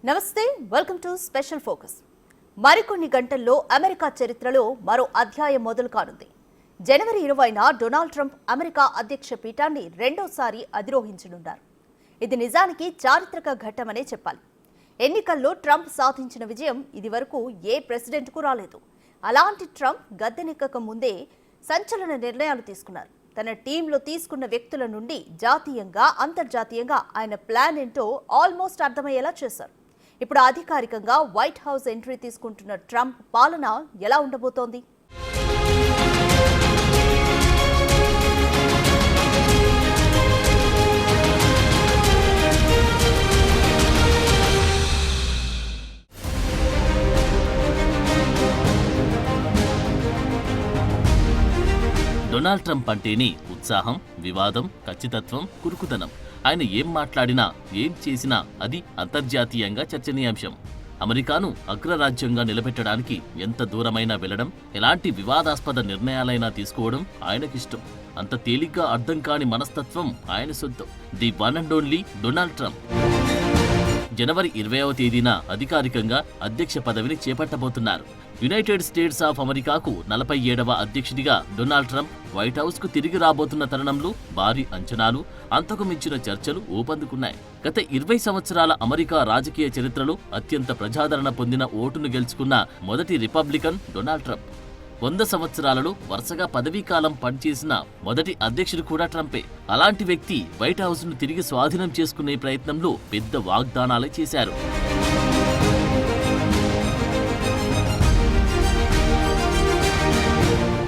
నమస్తే, welcome to special focus. మరికొన్ని గంటల్లో అమెరికా చరిత్రలో మరో అధ్యాయం మొదలు కానుంది. జనవరి 20న డొనాల్డ్ ట్రంప్ అమెరికా అధ్యక్ష పీఠాన్ని రెండోసారి అధిరోహించనున్నారు. ఇది నిజానికి చారిత్రక ఘట్టమనే చెప్పాలి. ఎన్నికల్లో ట్రంప్ సాధించిన విజయం ఇదివరకు ఏ ప్రెసిడెంట్కు రాలేదు. అలాంటి ట్రంప్ గద్దెనెక్కక ముందే సంచలన నిర్ణయాలు తీసుకున్నారు. తన టీంలో తీసుకున్న వ్యక్తుల నుండి జాతీయంగా అంతర్జాతీయంగా ఆయన ప్లాన్ ఏంటో ఆల్మోస్ట్ అర్థమయ్యేలా చేశారు. ఇప్పుడు అధికారికంగా వైట్ హౌస్ ఎంట్రీ తీసుకుంటున్న ట్రంప్ పాలన ఎలా ఉండబోతోంది? డొనాల్డ్ ట్రంప్ అంటేనే ఉత్సాహం, వివాదం, ఖచ్చితత్వం, కురుకుతనం. ఆయన ఏం మాట్లాడినా, ఏం చేసినా అది అంతర్జాతీయంగా చర్చనీయాంశం. అమెరికాను అగ్రరాజ్యంగా నిలబెట్టడానికి ఎంత దూరమైనా వెళ్లడం, ఎలాంటి వివాదాస్పద నిర్ణయాలైనా తీసుకోవడం ఆయనకిష్టం. అంత తేలిగ్గా అర్థం కాని మనస్తత్వం ఆయన సొంతం. The one and only Donald Trump జనవరి 20వ తేదీన అధికారికంగా అధ్యక్ష పదవిని చేపట్టబోతున్నారు. యునైటెడ్ స్టేట్స్ ఆఫ్ అమెరికాకు 47వ అధ్యక్షుడిగా డొనాల్డ్ ట్రంప్ వైట్ హౌస్ కు తిరిగి రాబోతున్న తరుణంలో భారీ అంచనాలు, అంతకు మించిన చర్చలు ఊపందుకున్నాయి. గత 20 సంవత్సరాల అమెరికా రాజకీయ చరిత్రలో అత్యంత ప్రజాదరణ పొందిన ఓటును గెలుచుకున్న మొదటి రిపబ్లికన్ డొనాల్డ్ ట్రంప్. 100 సంవత్సరాలలో వరుసగా పదవీకాలం పనిచేసిన మొదటి అధ్యక్షుడు కూడా ట్రంపే. అలాంటి వ్యక్తి వైట్ హౌస్ ను తిరిగి స్వాధీనం చేసుకునే ప్రయత్నంలో పెద్ద వాగ్దానాలే చేశారు.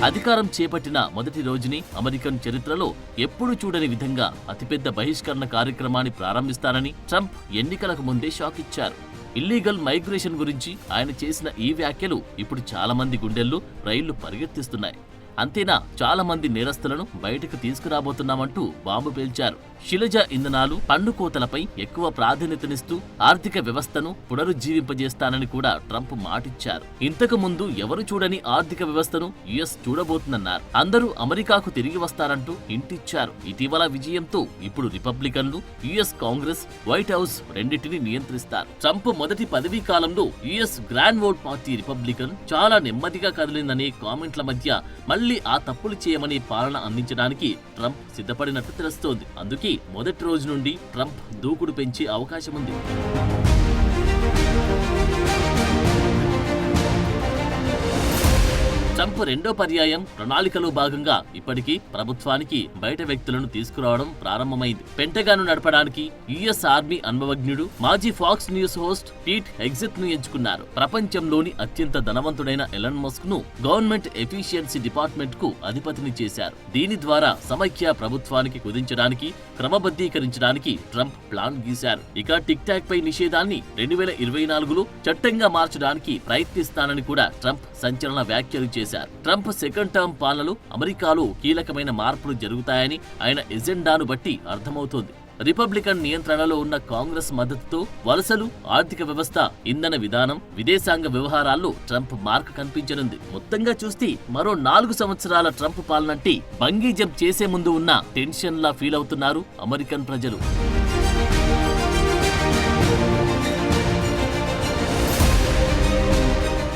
అధికారం చేపట్టిన మొదటి రోజుని అమెరికన్ చరిత్రలో ఎప్పుడూ చూడని విధంగా అతిపెద్ద బహిష్కరణ కార్యక్రమాన్ని ప్రారంభిస్తారని ట్రంప్ ఎన్నికలకు ముందే షాక్ ఇచ్చారు. ఇల్లీగల్ మైగ్రేషన్ గురించి ఆయన చేసిన ఈ వ్యాఖ్యలు ఇప్పుడు చాలా మంది గుండెల్లో రైళ్లు పరిగెత్తిస్తున్నాయి. అంతేనా, చాలా మంది నేరస్తులను బయటకు తీసుకురాబోతున్నామంటూ బాంబు పేల్చారు. శిలజ ఇంధనాలు, పన్ను కోతలపై ఎక్కువ ప్రాధాన్యతనిస్తూ ఆర్థిక వ్యవస్థను పునరుజ్జీవింపజేస్తానని కూడా ట్రంప్ మాటిచ్చారు. ఇంతకు ముందు ఎవరు చూడని ఆర్థిక వ్యవస్థను యుఎస్ చూడబోతుందన్నారు. అందరూ అమెరికాకు తిరిగి వస్తారంటూ ఇంటిచ్చారు. ఇటీవల విజయంతో ఇప్పుడు రిపబ్లికన్లు, యుఎస్ కాంగ్రెస్, వైట్ హౌస్ రెండింటినీ నియంత్రిస్తారు. ట్రంప్ మొదటి పదవీ కాలంలో US grand old party Republican చాలా నెమ్మదిగా కదిలిందనే కామెంట్ల మధ్య మళ్లీ ఆ తప్పులు చేయమని పాలన అందించడానికి ట్రంప్ సిద్ధపడినట్టు తెలుస్తోంది. అందుకే మొదటి రోజు నుండి ట్రంప్ దూకుడు పెంచే అవకాశం ఉంది. ట్రంప్ రెండో పర్యాయం ప్రణాళికలో భాగంగా ఇప్పటికీ ప్రభుత్వానికి బయట వ్యక్తులను తీసుకురావడం ప్రారంభమైంది. పెంటగాను నడపడానికి యుఎస్ ఆర్మీ అనుభవజ్ఞుడు, మాజీ ఫాక్స్ న్యూస్ హోస్ట్ పీట్ హెగ్జెత్ ను ఎంచుకున్నారు. ప్రపంచంలోని అత్యంత ధనవంతుడైన ఎలన్ మస్క్ ను గవర్నమెంట్ ఎఫిషియన్సీ డిపార్ట్మెంట్ కు అధిపతిని చేశారు. దీని ద్వారా సమైక్య ప్రభుత్వానికి కుదించడానికి, క్రమబద్ధీకరించడానికి ట్రంప్ ప్లాన్ గీశారు. ఇక టిక్ టాక్ పై నిషేధాన్ని 2024లో చట్టంగా మార్చడానికి ప్రయత్నిస్తానని కూడా ట్రంప్ సంచలన వ్యాఖ్యలు చేశారు. ట్రంప్ సెకండ్ టర్మ్ పాలనలో అమెరికాలో కీలకమైన మార్పులు జరుగుతాయని ఆయన ఎజెండాను బట్టి అర్థమవుతోంది. రిపబ్లికన్ నియంత్రణలో ఉన్న కాంగ్రెస్ మద్దతుతో వలసలు, ఆర్థిక వ్యవస్థ, ఇంధన విధానం, విదేశాంగ వ్యవహారాల్లో ట్రంప్ మార్క్ కనిపించనుంది. మొత్తంగా చూస్తే మరో 4 సంవత్సరాల ట్రంప్ పాలనంటే బంగీ జంప్ చేసే ముందు ఉన్న టెన్షన్లా ఫీల్ అవుతున్నారు అమెరికన్ ప్రజలు.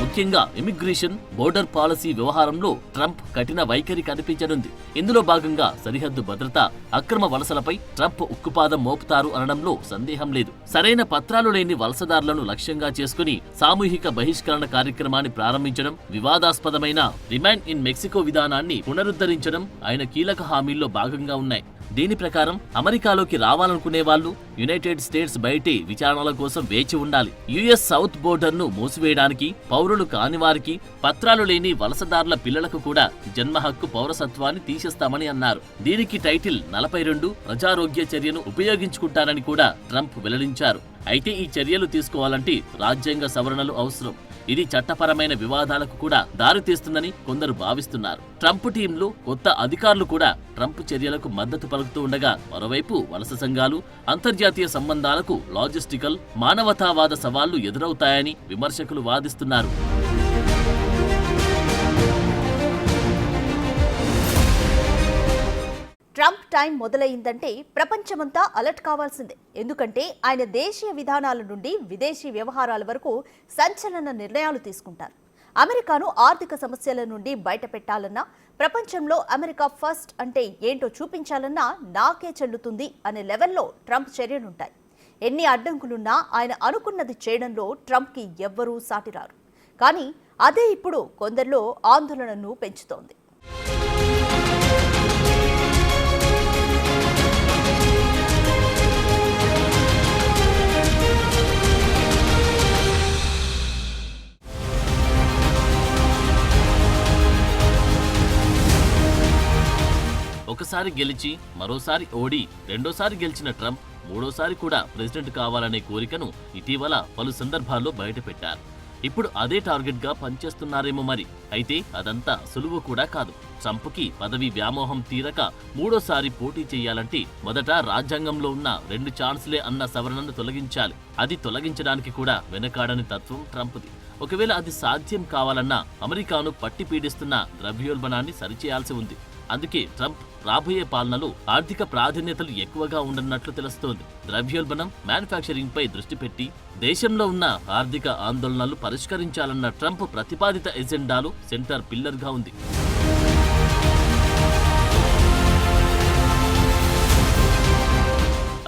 ముఖ్యంగా ఇమిగ్రేషన్, బోర్డర్ పాలసీ వ్యవహారంలో ట్రంప్ కఠిన వైఖరి కనిపించనుంది. ఇందులో భాగంగా సరిహద్దు భద్రత, అక్రమ వలసలపై ట్రంప్ ఉక్కుపాదం మోపుతారు అనడంలో సందేహం లేదు. సరైన పత్రాలు లేని వలసదారులను లక్ష్యంగా చేసుకుని సామూహిక బహిష్కరణ కార్యక్రమాన్ని ప్రారంభించడం, వివాదాస్పదమైన రిమాండ్ ఇన్ మెక్సికో విధానాన్ని పునరుద్ధరించడం ఆయన కీలక హామీల్లో భాగంగా ఉన్నాయి. దీని ప్రకారం అమెరికాలోకి రావాలనుకునే వాళ్ళు యునైటెడ్ స్టేట్స్ బయటే విచారణల కోసం వేచి ఉండాలి. యుఎస్ సౌత్ బోర్డర్ ను మూసివేయడానికి, పౌరులు కాని వారికి, పత్రాలు లేని వలసదారుల పిల్లలకు కూడా జన్మ హక్కు పౌరసత్వాన్ని తీసేస్తామని అన్నారు. దీనికి టైటిల్ 42 ప్రజారోగ్య చర్యను ఉపయోగించుకుంటారని కూడా ట్రంప్ వెల్లడించారు. అయితే ఈ చర్యలు తీసుకోవాలంటే రాజ్యాంగ సవరణలు అవసరం. ఇది చట్టపరమైన వివాదాలకు కూడా దారితీస్తుందని కొందరు భావిస్తున్నారు. ట్రంప్ టీంలో కొత్త అధికారులు కూడా ట్రంప్ చర్యలకు మద్దతు పలుకుతూ ఉండగా, మరోవైపు వలస సంఘాలు, అంతర్జాతీయ సంబంధాలకు లాజిస్టికల్, మానవతావాద సవాళ్లు ఎదురవుతాయని విమర్శకులు వాదిస్తున్నారు. ట్రంప్ టైం మొదలైందంటే ప్రపంచమంతా అలర్ట్ కావాల్సిందే. ఎందుకంటే ఆయన దేశీయ విధానాల నుండి విదేశీ వ్యవహారాల వరకు సంచలన నిర్ణయాలు తీసుకుంటారు. అమెరికాను ఆర్థిక సమస్యల నుండి బయటపెట్టాలన్నా, ప్రపంచంలో అమెరికా ఫస్ట్ అంటే ఏంటో చూపించాలన్నా నాకే చెల్లుతుంది అనే లెవెల్లో ట్రంప్ చర్యలుంటాయి. ఎన్ని అడ్డంకులున్నా ఆయన అనుకున్నది చేయడంలో ట్రంప్కి ఎవ్వరూ సాటిరారు. కానీ అదే ఇప్పుడు కొందరిలో ఆందోళనను పెంచుతోంది. ఒకసారి గెలిచి మరోసారి ఓడి రెండోసారి గెలిచిన ట్రంప్ మూడోసారి కూడా ప్రెసిడెంట్ కావాలనే కోరికను ఇటీవల పలు సందర్భాల్లో బయటపెట్టారు. ఇప్పుడు అదే టార్గెట్ గా పనిచేస్తున్నారేమో మరి. అయితే అదంతా సులువు కూడా కాదు. ట్రంప్కి పదవి వ్యామోహం తీరక మూడోసారి పోటీ చేయాలంటే మొదట రాజ్యాంగంలో ఉన్న 2 ఛాన్సులే అన్న సవరణను తొలగించాలి. అది తొలగించడానికి కూడా వెనకాడని తత్వం ట్రంప్ది. ఒకవేళ అది సాధ్యం కావాలన్నా అమెరికాను పట్టి పీడిస్తున్న ద్రవ్యోల్బణాన్ని సరిచేయాల్సి ఉంది. అందుకే ట్రంప్ రాబోయే పాలనలో ఆర్థిక ప్రాధాన్యతలు ఎక్కువగా ఉండనున్నట్లు తెలుస్తోంది. ద్రవ్యోల్బణం, మ్యానుఫ్యాక్చరింగ్ పై దృష్టి పెట్టి దేశంలో ఉన్న ఆర్థిక ఆందోళనలు పరిష్కరించాలన్న ట్రంప్ ప్రతిపాదిత ఎజెండాలో సెంటర్ పిల్లర్ గా ఉంది.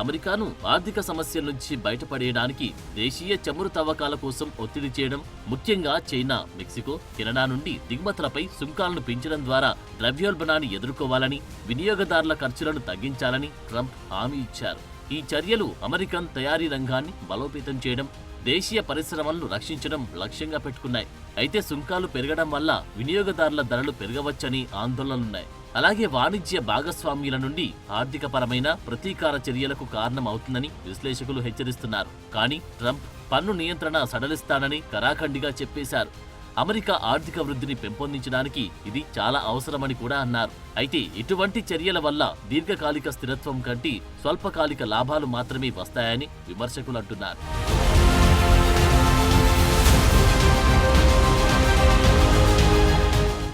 అమెరికాను ఆర్థిక సమస్యల నుంచి బయటపడేయడానికి దేశీయ చమురు తవ్వకాల కోసం ఒత్తిడి చేయడం, ముఖ్యంగా చైనా, మెక్సికో, కెనడా నుండి దిగుమతులపై సుంకాలను పెంచడం ద్వారా ద్రవ్యోల్బణాన్ని ఎదుర్కోవాలని, వినియోగదారుల ఖర్చులను తగ్గించాలని ట్రంప్ హామీ ఇచ్చారు. ఈ చర్యలు అమెరికన్ తయారీ రంగాన్ని బలోపేతం చేయడం, దేశీయ పరిశ్రమలను రక్షించడం లక్ష్యంగా పెట్టుకున్నాయి. అయితే సుంకాలు పెరగడం వల్ల వినియోగదారుల ధరలు పెరగవచ్చని ఆందోళనలున్నాయి. అలాగే వాణిజ్య భాగస్వామ్యుల నుండి ఆర్థికపరమైన ప్రతీకార చర్యలకు కారణం అవుతుందని విశ్లేషకులు హెచ్చరిస్తున్నారు. కానీ ట్రంప్ పన్ను నియంత్రణ సడలిస్తానని కరాఖండిగా చెప్పేశారు. అమెరికా ఆర్థిక వృద్ధిని పెంపొందించడానికి ఇది చాలా అవసరమని కూడా అన్నారు. అయితే ఇటువంటి చర్యల వల్ల దీర్ఘకాలిక స్థిరత్వం కంటే స్వల్పకాలిక లాభాలు మాత్రమే వస్తాయని విమర్శకులు అంటున్నారు.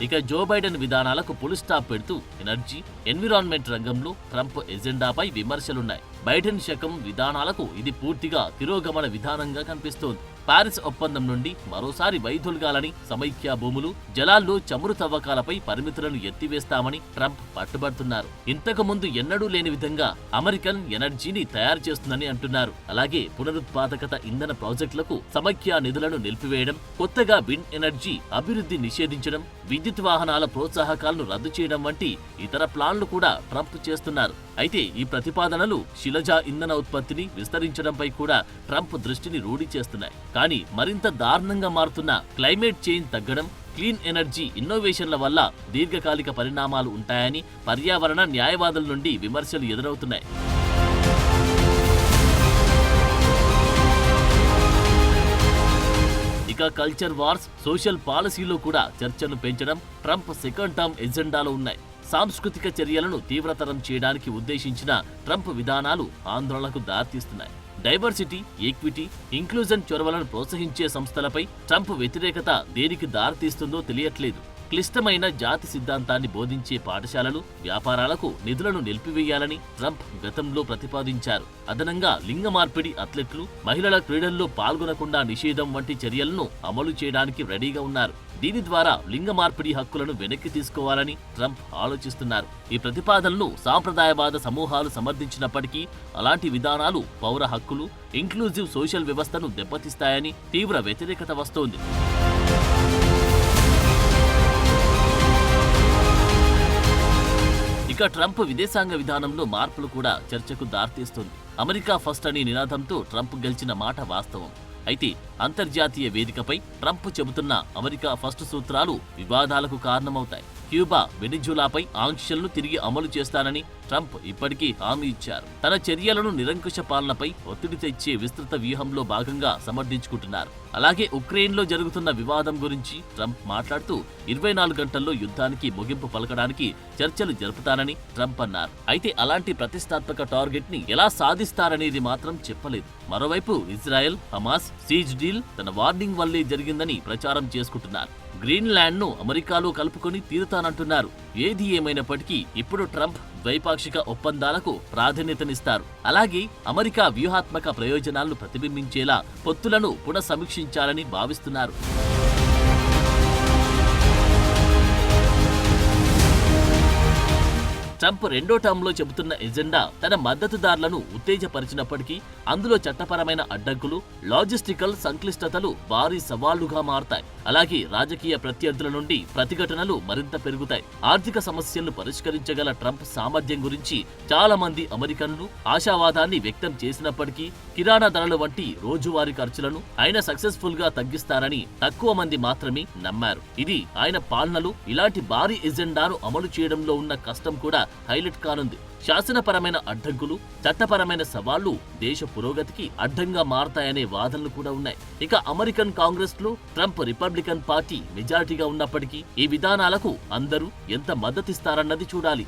ఇక జో బైడెన్ విధానాలకు పుల్ స్టాప్ పెడుతూ ఎనర్జీ, ఎన్విరాన్మెంట్ రంగంలో ట్రంప్ ఎజెండాపై విమర్శలున్నాయి. బైడెన్ శకం విధానాలకు ఇది పూర్తిగా తిరోగమన విధానంగా కనిపిస్తోంది. పారిస్ ఒప్పందం నుండి మరోసారి వైదొలగాలని, సమైక్య భూములు, జలాల్లో చమురు తవ్వకాలపై పరిమితులను ఎత్తివేస్తామని ట్రంప్ పట్టుబడుతున్నారు. ఇంతకు ముందు ఎన్నడూ లేని విధంగా అమెరికన్ ఎనర్జీని తయారు చేస్తుందని అంటున్నారు. అలాగే పునరుత్పాదకత ఇంధన ప్రాజెక్టులకు సమైక్య నిధులను నిలిపివేయడం, కొత్తగా విండ్ ఎనర్జీ అభివృద్ధి నిషేధించడం, విద్యుత్ వాహనాల ప్రోత్సాహకాలను రద్దు చేయడం వంటి ఇతర ప్లాన్లు కూడా ట్రంప్ చేస్తున్నారు. అయితే ఈ ప్రతిపాదనలు శిలజ ఇంధన ఉత్పత్తిని విస్తరించడంపై కూడా ట్రంప్ దృష్టిని రూఢి చేస్తున్నాయి. కానీ మరింత దారుణంగా మారుతున్న క్లైమేట్ చేంజ్ తగ్గడం, క్లీన్ ఎనర్జీ ఇన్నోవేషన్ల వల్ల దీర్ఘకాలిక పరిణామాలు ఉంటాయని పర్యావరణ న్యాయవాదుల నుండి విమర్శలు ఎదురవుతున్నాయి. ఇక కల్చర్ వార్స్, సోషల్ పాలసీలో కూడా చర్చను పెంచడం ట్రంప్ సెకండ్ టర్మ్ ఎజెండాలో ఉన్నాయి. సాంస్కృతిక చర్యలను తీవ్రతరం చేయడానికి ఉద్దేశించిన ట్రంప్ విధానాలు ఆందోళనకు దారితీస్తున్నాయి. డైవర్సిటీ, ఈక్విటీ, ఇంక్లూజన్ చొరవలను ప్రోత్సహించే సంస్థలపై ట్రంప్ వ్యతిరేకత దేనికి దారితీస్తుందో తెలియట్లేదు. క్లిష్టమైన జాతి సిద్ధాంతాన్ని బోధించే పాఠశాలలు, వ్యాపారాలకు నిధులను నిలిపివేయాలని ట్రంప్ గతంలో ప్రతిపాదించారు. అదనంగా లింగ మార్పిడి అథ్లెట్లు, మహిళల క్రీడల్లో పాల్గొనకుండా నిషేధం వంటి చర్యలను అమలు చేయడానికి రెడీగా ఉన్నారు. దీని ద్వారా లింగ మార్పిడి హక్కులను వెనక్కి తీసుకోవాలని ట్రంప్ ఆలోచిస్తున్నారు. ఈ ప్రతిపాదనలు సాంప్రదాయవాద సమూహాలు సమర్థించినప్పటికీ అలాంటి విధానాలు పౌర హక్కులు, ఇంక్లూజివ్ సోషల్ వ్యవస్థను దెబ్బతీస్తాయని తీవ్ర వ్యతిరేకత వస్తోంది. ఇక ట్రంప్ విదేశాంగ విధానంలో మార్పులు కూడా చర్చకు దారితీస్తోంది. అమెరికా ఫస్ట్ అనే నినాదంతో ట్రంప్ గెలిచిన మాట వాస్తవం. అయితే అంతర్జాతీయ వేదికపై ట్రంప్ చెబుతున్న అమెరికా ఫస్ట్ సూత్రాలు వివాదాలకు కారణమవుతాయి. క్యూబా, వెనిజులాపై ఆంక్షలను తిరిగి అమలు చేస్తానని ట్రంప్ ఇప్పటికీ హామీ ఇచ్చారు. తన చర్యలను నిరంకుశ పాలనపై ఒత్తిడి తెచ్చే విస్తృత వ్యూహంలో భాగంగా సమర్థించుకుంటున్నారు. అలాగే ఉక్రెయిన్లో జరుగుతున్న వివాదం గురించి ట్రంప్ మాట్లాడుతూ 24 గంటల్లో యుద్ధానికి ముగింపు పలకడానికి చర్చలు జరుపుతానని ట్రంప్ అన్నారు. అయితే అలాంటి ప్రతిష్టాత్మక టార్గెట్ ని ఎలా సాధిస్తారనేది మాత్రం చెప్పలేదు. మరోవైపు ఇజ్రాయెల్, హమాస్ సీజ్ డీల్ తన వార్నింగ్ వల్లే జరిగిందని ప్రచారం చేసుకుంటున్నారు. గ్రీన్లాండ్ను అమెరికాలో కలుపుకొని తీరుతానంటున్నారు. ఏది ఏమైనప్పటికీ ఇప్పుడు ట్రంప్ ద్వైపాక్షిక ఒప్పందాలకు ప్రాధాన్యతనిస్తారు. అలాగే అమెరికా వ్యూహాత్మక ప్రయోజనాలను ప్రతిబింబించేలా పొత్తులను పునఃసమీక్షించాలని భావిస్తున్నారు. ట్రంప్ రెండో టర్మ్లో చెబుతున్న ఎజెండా తన మద్దతుదారులను ఉత్తేజపరిచినప్పటికీ అందులో చట్టపరమైన అడ్డంకులు, లాజిస్టికల్ సంక్లిష్టతలు భారీ సవాళ్లుగా మారతాయి. అలాగే రాజకీయ ప్రత్యర్థుల నుండి ప్రతిఘటనలు మరింత పెరుగుతాయి. ఆర్థిక సమస్యలను పరిష్కరించగల ట్రంప్ సామర్థ్యం గురించి చాలా మంది అమెరికన్లు ఆశావాదాన్ని వ్యక్తం చేసినప్పటికీ కిరాణా ధరలు వంటి రోజువారీ ఖర్చులను ఆయన సక్సెస్ఫుల్ గా తగ్గిస్తారని తక్కువ మంది మాత్రమే నమ్మారు. ఇది ఆయన పాలనలో ఇలాంటి భారీ ఎజెండాను అమలు చేయడంలో ఉన్న కష్టం కూడా హైలైట్ కానుంది. శాసనపరమైన అడ్డంకులు, చట్టపరమైన సవాళ్లు దేశ పురోగతికి అడ్డంగా మారతాయనే వాదనలు కూడా ఉన్నాయి. ఇక అమెరికన్ కాంగ్రెస్ లో ట్రంప్ రిపబ్లికన్ పార్టీ మెజారిటీగా ఉన్నప్పటికీ ఈ విధానాలకు అందరూ ఎంత మద్దతిస్తారన్నది చూడాలి.